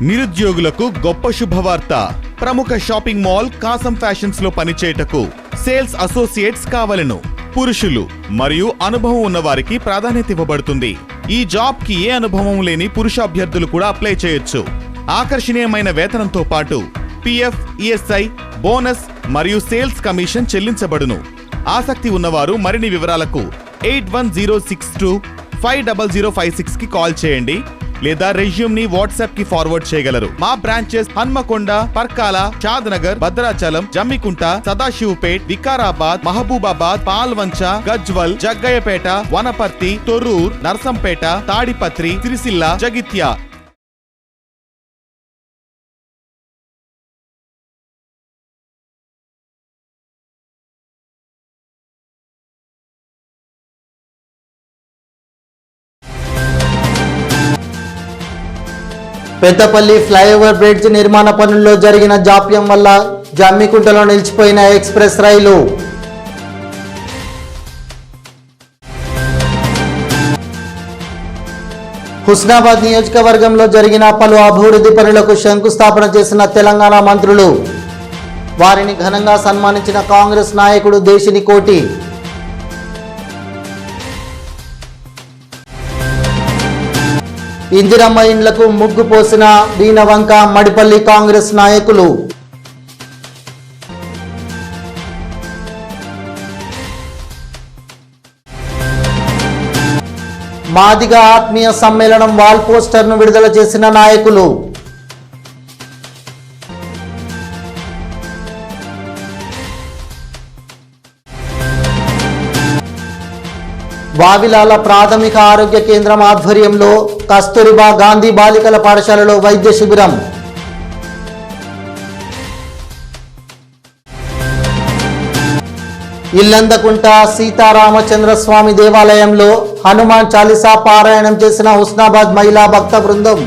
నిరుద్యోగులకు గొప్ప శుభవార్త. ప్రముఖ షాపింగ్ మాల్ కాసం ఫ్యాషన్స్ లో పనిచేయటకు సేల్స్ అసోసియేట్స్ కావలను. పురుషులు మరియు అనుభవం ఉన్న వారికి ప్రాధాన్యత ఇవ్వబడుతుంది. ఈ జాబ్ కి ఏ అనుభవం లేని పురుష అభ్యర్థులు కూడా అప్లై చేయొచ్చు. ఆకర్షణీయమైన వేతనంతో పాటు పిఎఫ్, ఈఎస్ఐ, బోనస్ మరియు సేల్స్ కమిషన్ చెల్లించబడును. ఆసక్తి ఉన్నవారు మరిన్ని వివరాలకు 8106250056 కి కాల్ చేయండి లేదా రెజ్యూమ్ ని వాట్సాప్ కి ఫార్వర్డ్ చేయగలరు. మా branches Hanamkonda, Parkal, Shadnagar, Bhadrachalam, Jammikunta, Sadasivpet, Vikarabad, Mahabubabad, Palvancha, Gajwel, Jaggayyapeta, Wanaparthy, Thorrur, Narsampet, Tadipatri, Sircilla, Jagtial. Peddapalli flyover bridge నిర్మాణ పనుల్లో జరిగిన జాప్యం వల్ల జమ్మికుంటలో నిలిచిపోయిన ఎక్స్ప్రెస్ రైలు. హుస్నాబాద్ నియోజకవర్గంలో జరిగిన పలు అభివృద్ధి పనులకు శంకుస్థాపన చేసిన తెలంగాణ మంత్రులు. వారిని ఘనంగా సన్మానించిన కాంగ్రెస్ నాయకుడు దేశిని కోటి. ఇందిరమ్మ ఇండ్లకు ముగ్గు పోసిన బీనవంక, మడిపల్లి కాంగ్రెస్ నాయకులు. మాదిగ ఆత్మీయ సమ్మేళనం వాల్ పోస్టర్ను విడుదల చేసిన నాయకులు. వావిలాల ప్రాథమిక ఆరోగ్య కేంద్రం ఆధ్వర్యంలో కస్తూరిబా గాంధీ బాలికల పాఠశాలలో వైద్య శిబిరం. ఇల్లందకుంట సీతారామచంద్ర స్వామి దేవాలయంలో హనుమాన్ చాలీసా పారాయణం చేసిన హుస్నాబాద్ మహిళా భక్త బృందం.